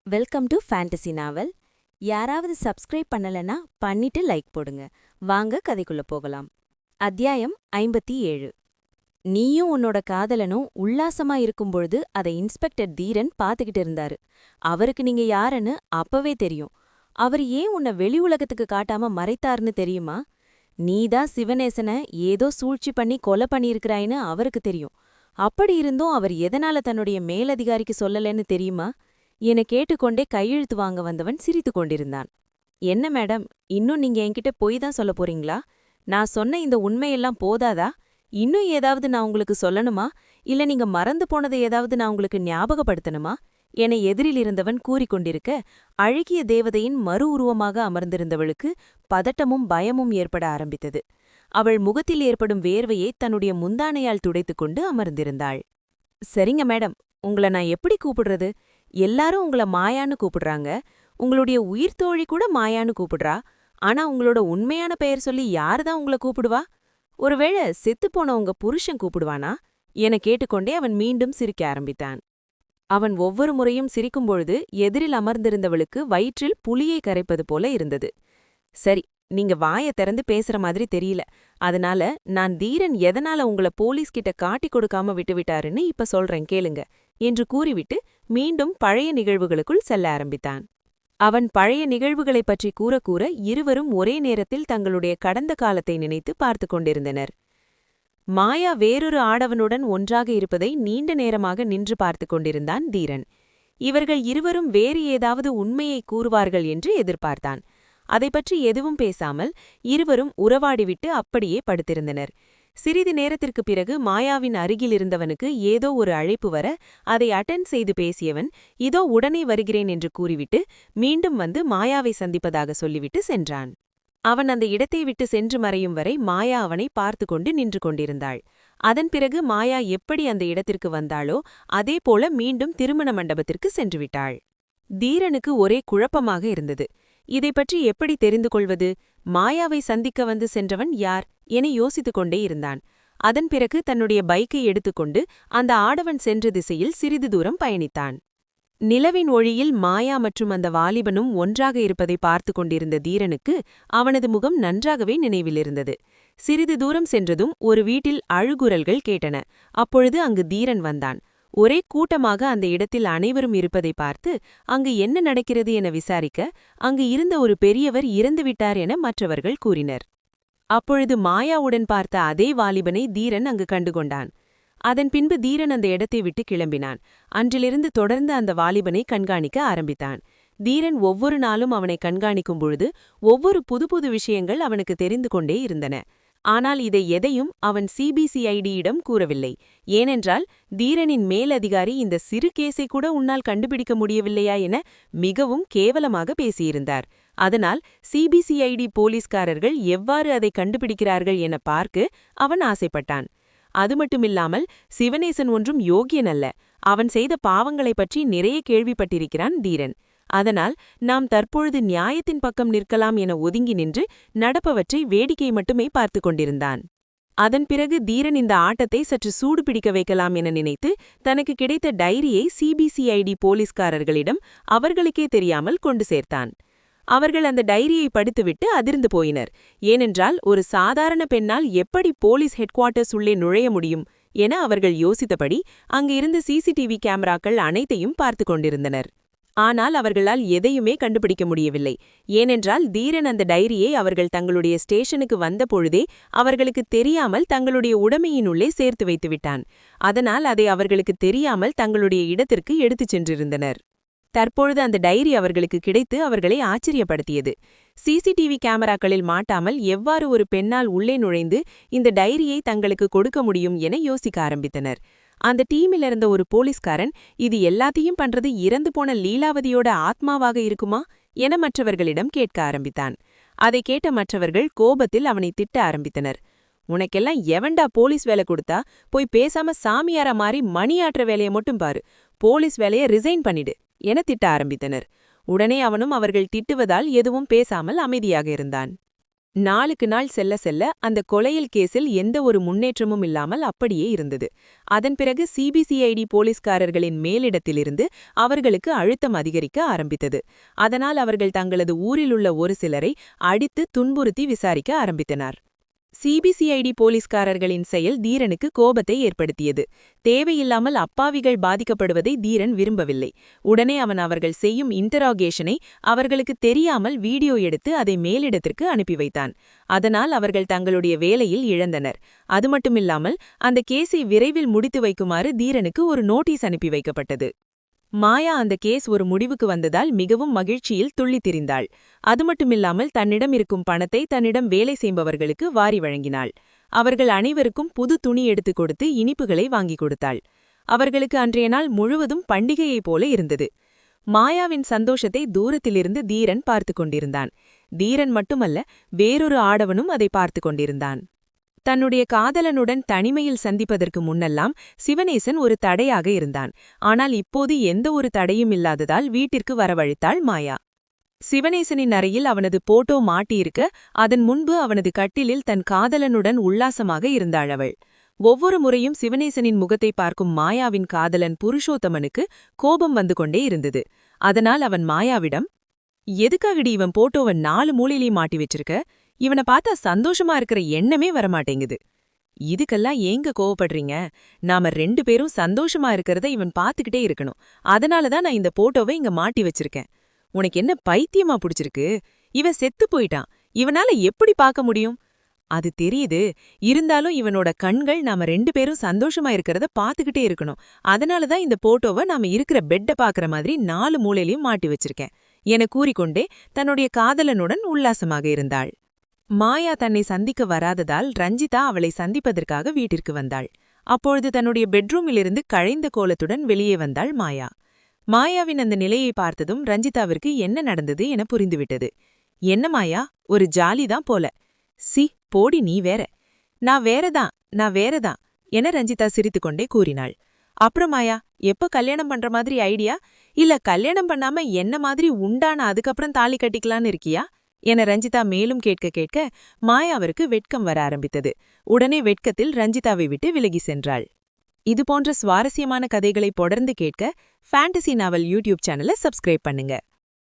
Welcome to fantasy நாவல். யாராவது subscribe பண்ணலனா பண்ணிட்டு லைக் போடுங்க. வாங்க கதைக்குள்ள போகலாம். அத்தியாயம் 57. நீயும் உன்னோட காதலனும் உல்லாசமா இருக்கும்பொழுது அதை இன்ஸ்பெக்டர் தீரன் பாத்துக்கிட்டு இருந்தாரு. அவருக்கு நீங்க யாருன்னு அப்பவே தெரியும். அவர் ஏன் உன்னை வெளி உலகத்துக்கு காட்டாம மறைத்தாருன்னு தெரியுமா? நீதான் சிவநேசனை ஏதோ சூழ்ச்சி பண்ணி கொலை பண்ணியிருக்கிறாயின்னு அவருக்கு தெரியும். அப்படி இருந்தும் அவர் எதனால தன்னுடைய மேலதிகாரிக்கு சொல்லலன்னு தெரியுமா? என கேட்டுக்கொண்டே கையெழுத்து வாங்க வந்தவன் சிரித்து கொண்டிருந்தான். என்ன மேடம், இன்னும் நீங்க என்கிட்ட பொய் தான் சொல்ல போறீங்களா? நான் சொன்ன இந்த உண்மையெல்லாம் போதாதா? இன்னும் ஏதாவது நான் உங்களுக்கு சொல்லணுமா? இல்ல நீங்க மறந்து போனதை ஏதாவது நான் உங்களுக்கு ஞாபகப்படுத்தணுமா? என எதிரில் இருந்தவன் கூறிக்கொண்டிருக்க, அழகிய தேவதையின் மறு உருவமாக அமர்ந்திருந்தவளுக்கு பதட்டமும் பயமும் ஏற்பட ஆரம்பித்தது. அவள் முகத்தில் ஏற்படும் வேர்வையை தன்னுடைய முந்தானையால் துடைத்துக்கொண்டு அமர்ந்திருந்தாள். சரிங்க மேடம், உங்களை நான் எப்படி கூப்பிடுறது? எல்லாரும் உங்கள மாயான்னு கூப்பிடுறாங்க. உங்களுடைய உயிர் தோழி கூட மாயான்னு கூப்பிடுறா. ஆனா உங்களோட உண்மையான பெயர் சொல்லி யாருதான் உங்கள கூப்பிடுவா? ஒருவேளை செத்துப்போன உங்க புருஷன் கூப்பிடுவானா? என கேட்டுக்கொண்டே அவன் மீண்டும் சிரிக்க ஆரம்பித்தான். அவன் ஒவ்வொரு முறையும் சிரிக்கும்பொழுது எதிரில் அமர்ந்திருந்தவளுக்கு வயிற்றில் புலியை கரைப்பது போல இருந்தது. சரி, நீங்க வாய திறந்து பேசுற மாதிரி தெரியல. அதனால நான் தீரன் எதனால உங்கள போலீஸ்கிட்ட காட்டிக் கொடுக்காம விட்டுவிட்டாருன்னு இப்ப சொல்றேன் கேளுங்க என்று கூறிவிட்டு மீண்டும் பழைய நிகழ்வுகளுக்குள் செல்ல ஆரம்பித்தான். அவன் பழைய நிகழ்வுகளைப் பற்றி கூற கூற இருவரும் ஒரே நேரத்தில் தங்களுடைய கடந்த காலத்தை நினைத்து பார்த்து கொண்டிருந்தனர். மாயா வேறொரு ஆடவனுடன் ஒன்றாக இருப்பதை நீண்ட நேரமாக நின்று பார்த்து கொண்டிருந்தான் தீரன். இவர்கள் இருவரும் வேறு ஏதாவது உண்மையை கூறுவார்கள் என்று எதிர்பார்த்தான். அதை பற்றி எதுவும் பேசாமல் இருவரும் உறவாடிவிட்டு அப்படியே படுத்திருந்தனர். சிறிது நேரத்திற்குப் பிறகு மாயாவின் அருகில் இருந்தவனுக்கு ஏதோ ஒரு அழைப்பு வர அதை அட்டெண்ட் செய்து பேசியவன் இதோ உடனே வருகிறேன் என்று கூறிவிட்டு மீண்டும் வந்து மாயாவை சந்திப்பதாக சொல்லிவிட்டு சென்றான். அவன் அந்த இடத்தை விட்டு சென்று மறையும் வரை மாயா அவனை பார்த்து கொண்டு நின்று கொண்டிருந்தாள். அதன் பிறகு மாயா எப்படி அந்த இடத்திற்கு வந்தாளோ அதேபோல மீண்டும் திருமண மண்டபத்திற்கு சென்றுவிட்டாள். தீரனுக்கு ஒரே குழப்பமாக இருந்தது. இதை பற்றி எப்படி தெரிந்து கொள்வது? மாயாவை சந்திக்க வந்து சென்றவன் யார் என யோசித்துக் கொண்டே இருந்தான். அதன் பிறகு தன்னுடைய பைக்கை எடுத்துக்கொண்டு அந்த ஆடவன் சென்ற திசையில் சிறிது தூரம் பயணித்தான். நிலவின் ஒளியில் மாயா மற்றும் அந்த வாலிபனும் ஒன்றாக இருப்பதை பார்த்து கொண்டிருந்த தீரனுக்கு அவனது முகம் நன்றாகவே நினைவிலிருந்தது. சிறிது தூரம் சென்றதும் ஒரு வீட்டில் அழுகுரல்கள் கேட்டன. அப்பொழுது அங்கு தீரன் வந்தான். ஒரே கூட்டமாக அந்த இடத்தில் அனைவரும் இருப்பதை பார்த்து அங்கு என்ன நடக்கிறது என விசாரிக்க அங்கு இருந்த ஒரு பெரியவர் இறந்துவிட்டார் என மற்றவர்கள் கூறினர். அப்பொழுது மாயாவுடன் பார்த்த அதே வாலிபனை தீரன் அங்கு கண்டுகொண்டான். அதன் பின்பு தீரன் அந்த இடத்தை விட்டு கிளம்பினான். அன்றிலிருந்து தொடர்ந்து அந்த வாலிபனை கண்காணிக்க ஆரம்பித்தான். தீரன் ஒவ்வொரு நாளும் அவனை கண்காணிக்கும் பொழுது ஒவ்வொரு புது புது விஷயங்கள் அவனுக்கு தெரிந்து கொண்டே இருந்தன. ஆனால் இதை எதையும் அவன் சிபிசிஐடியிடம் கூறவில்லை. ஏனென்றால் தீரனின் மேலதிகாரி இந்த சிறு கேஸை கூட உன்னால் கண்டுபிடிக்க முடியவில்லையா என மிகவும் கேவலமாக பேசியிருந்தார். அதனால் சிபிசிஐடி போலீஸ்காரர்கள் எவ்வாறு அதை கண்டுபிடிக்கிறார்கள் என பார்க்க அவன் ஆசைப்பட்டான். அது மட்டுமில்லாமல் சிவநேசன் ஒன்றும் யோகியனல்ல. அவன் செய்த பாவங்களைப் பற்றி நிறைய கேள்விப்பட்டிருக்கிறான் தீரன். அதனால் நாம் தற்பொழுது நியாயத்தின் பக்கம் நிற்கலாம் என ஒதுங்கி நின்று நடப்பவற்றை வேடிக்கை மட்டுமே பார்த்து கொண்டிருந்தான். அதன் பிறகு தீரன் இந்த ஆட்டத்தை சற்று சூடு பிடிக்க வைக்கலாம் என நினைத்து தனக்கு கிடைத்த டைரியை சிபிசிஐடி போலீஸ்காரர்களிடம் அவர்களுக்கே தெரியாமல் கொண்டு சேர்த்தான். அவர்கள் அந்த டைரியை படித்துவிட்டு அதிர்ந்து போயினர். ஏனென்றால் ஒரு சாதாரண பெண்ணால் எப்படி போலீஸ் ஹெட் குவார்ட்டர்ஸ் உள்ளே நுழைய முடியும் என அவர்கள் யோசித்தபடி அங்கு இருந்த சிசிடிவி கேமராக்கள் அனைத்தையும் பார்த்து கொண்டிருந்தனர். ஆனால் அவர்களால் எதையுமே கண்டுபிடிக்க முடியவில்லை. ஏனென்றால் தீரன் அந்த டைரியை அவர்கள் தங்களுடைய ஸ்டேஷனுக்கு வந்த பொழுதே அவர்களுக்கு தெரியாமல் தங்களுடைய உடைமையினுள்ளே சேர்த்து வைத்துவிட்டான். அதனால் அதை அவர்களுக்கு தெரியாமல் தங்களுடைய இடத்திற்கு எடுத்துச் சென்றிருந்தனர். தற்பொழுது அந்த டைரி அவர்களுக்கு கிடைத்து அவர்களை ஆச்சரியப்படுத்தியது. சிசிடிவி கேமராக்களில் மாட்டாமல் எவ்வாறு ஒரு பெண்ணால் உள்ளே நுழைந்து இந்த டைரியை தங்களுக்கு கொடுக்க முடியும் என யோசிக்க ஆரம்பித்தனர். அந்த டீமில் இருந்த ஒரு போலீஸ்காரன் இது எல்லாத்தையும் பண்றது இறந்து போன லீலாவதியோட ஆத்மாவாக இருக்குமா என மற்றவர்களிடம் கேட்க ஆரம்பித்தான். அதை கேட்ட மற்றவர்கள் கோபத்தில் அவனை திட்ட ஆரம்பித்தனர். உனக்கெல்லாம் எவன்டா போலீஸ் வேலை கொடுத்தா? போய் பேசாம சாமியாரா மாறி மணியாற்ற வேலையை மட்டும் பாரு. போலீஸ் வேலையை ரிசைன் பண்ணிடு என திட்ட ஆரம்பித்தனர். உடனே அவனும் அவர்கள் திட்டுவதால் எதுவும் பேசாமல் அமைதியாக இருந்தான். நாளுக்கு நாள் செல்ல செல்ல அந்த கொலையில் கேஸில் எந்த ஒரு முன்னேற்றமும் இல்லாமல் அப்படியே இருந்தது. அதன் பிறகு சிபிசிஐடி போலீஸ்காரர்களின் மேலிடத்திலிருந்து அவர்களுக்கு அழுத்தம் அதிகரிக்க ஆரம்பித்தது. அதனால் அவர்கள் தங்களது ஊரிலுள்ள ஒரு சிலரை அடித்து துன்புறுத்தி விசாரிக்க ஆரம்பித்தனர். சிபிசிஐடி போலீஸ்காரர்களின் செயல் தீரனுக்கு கோபத்தை ஏற்படுத்தியது. தேவையில்லாமல் அப்பாவிகள் பாதிக்கப்படுவதை தீரன் விரும்பவில்லை. உடனே அவன் அவர்கள் செய்யும் இன்டராகேஷனை அவர்களுக்கு தெரியாமல் வீடியோ எடுத்து அதை மேலிடத்திற்கு அனுப்பி வைத்தான். அதனால் அவர்கள் தங்களுடைய வேலையில் இழந்தனர். அது மட்டுமில்லாமல் அந்த கேஸை விரைவில் முடித்து வைக்குமாறு தீரனுக்கு ஒரு நோட்டீஸ் அனுப்பி வைக்கப்பட்டது. மாயா அந்த கேஸ் ஒரு முடிவுக்கு வந்ததால் மிகவும் மகிழ்ச்சியில் துள்ளித் திரிந்தாள். அது மட்டுமில்லாமல் தன்னிடம் இருக்கும் பணத்தை தன்னிடம் வேலை செய்பவர்களுக்கு வாரி வழங்கினாள். அவர்கள் அனைவருக்கும் புது துணி எடுத்துக் கொடுத்து இனிப்புகளை வாங்கிக் கொடுத்தாள். அவர்களுக்கு அன்றைய நாள் முழுவதும் பண்டிகையைப் போல இருந்தது. மாயாவின் சந்தோஷத்தை தூரத்திலிருந்து தீரன் பார்த்து கொண்டிருந்தான். தீரன் மட்டுமல்ல, வேறொரு ஆடவனும் அதை பார்த்து கொண்டிருந்தான். தன்னுடைய காதலனுடன் தனிமையில் சந்திப்பதற்கு முன்னெல்லாம் சிவனேசன் ஒரு தடையாக இருந்தான். ஆனால் இப்போது எந்த ஒரு தடையும் இல்லாததால் வீட்டிற்கு வரவழைத்தாள் மாயா. சிவனேசனின் அறையில் அவனது போட்டோ மாட்டியிருக்க, அதன் முன்பு அவனது கட்டிலில் தன் காதலனுடன் உல்லாசமாக இருந்தாள் அவள். ஒவ்வொரு முறையும் சிவனேசனின் முகத்தை பார்க்கும் மாயாவின் காதலன் புருஷோத்தமனுக்கு கோபம் வந்து கொண்டே இருந்தது. அதனால் அவன் மாயாவிடம், எதுக்காகடி இவன் போட்டோவன் 4 மூலையிலையும் மாட்டி வச்சிருக்க? இவனை பார்த்தா சந்தோஷமா இருக்கிற எண்ணமே வரமாட்டேங்குது. இதுக்கெல்லாம் ஏங்க கோவப்படுறீங்க? நாம 2 பேரும் சந்தோஷமா இருக்கிறத இவன் பார்த்துக்கிட்டே இருக்கணும். அதனாலதான் நான் இந்த போட்டோவை இங்க மாட்டி வச்சிருக்கேன். உனக்கு என்ன பைத்தியமா புடிச்சிருக்கு? இவன் செத்து போயிட்டான். இவனால எப்படி பார்க்க முடியும்? அது தெரியுது. இருந்தாலும் இவனோட கண்கள் நாம 2 பேரும் சந்தோஷமா இருக்கிறத பார்த்துக்கிட்டே இருக்கணும். அதனாலதான் இந்த போட்டோவை நாம இருக்கிற பெட்ட பாக்குற மாதிரி 4 மூலையிலையும் மாட்டி வச்சிருக்கேன் என கூறிக்கொண்டே தன்னுடைய காதலனுடன் உல்லாசமாக இருந்தாள். மாயா தன்னை சந்திக்க வராததால் ரஞ்சிதா அவளை சந்திப்பதற்காக வீட்டிற்கு வந்தாள். அப்பொழுது தன்னுடைய பெட்ரூமிலிருந்து கழைந்த கோலத்துடன் வெளியே வந்தாள் மாயா. மாயாவின் அந்த நிலையை பார்த்ததும் ரஞ்சிதாவிற்கு என்ன நடந்தது என புரிந்துவிட்டது. என்ன மாயா, ஒரு ஜாலிதான் போல. சி போடி, நீ வேற. நான் வேறதான் என ரஞ்சிதா சிரித்துக்கொண்டே கூறினாள். அப்புறம் மாயா, எப்ப கல்யாணம் பண்ற மாதிரி ஐடியா? இல்ல கல்யாணம் பண்ணாம என்ன மாதிரி உண்டான அதுக்கப்புறம் தாலி கட்டிக்கலான்னு இருக்கியா என ரஞ்சிதா மேலும் கேட்க மாயாவிற்கு வெட்கம் வர ஆரம்பித்தது. உடனே வெட்கத்தில் ரஞ்சிதாவை விட்டு விலகி சென்றாள். இதுபோன்ற சுவாரஸ்யமான கதைகளை தொடர்ந்து கேட்க ஃபேண்டசி நாவல் யூடியூப் சேனலை சப்ஸ்கிரைப் பண்ணுங்க.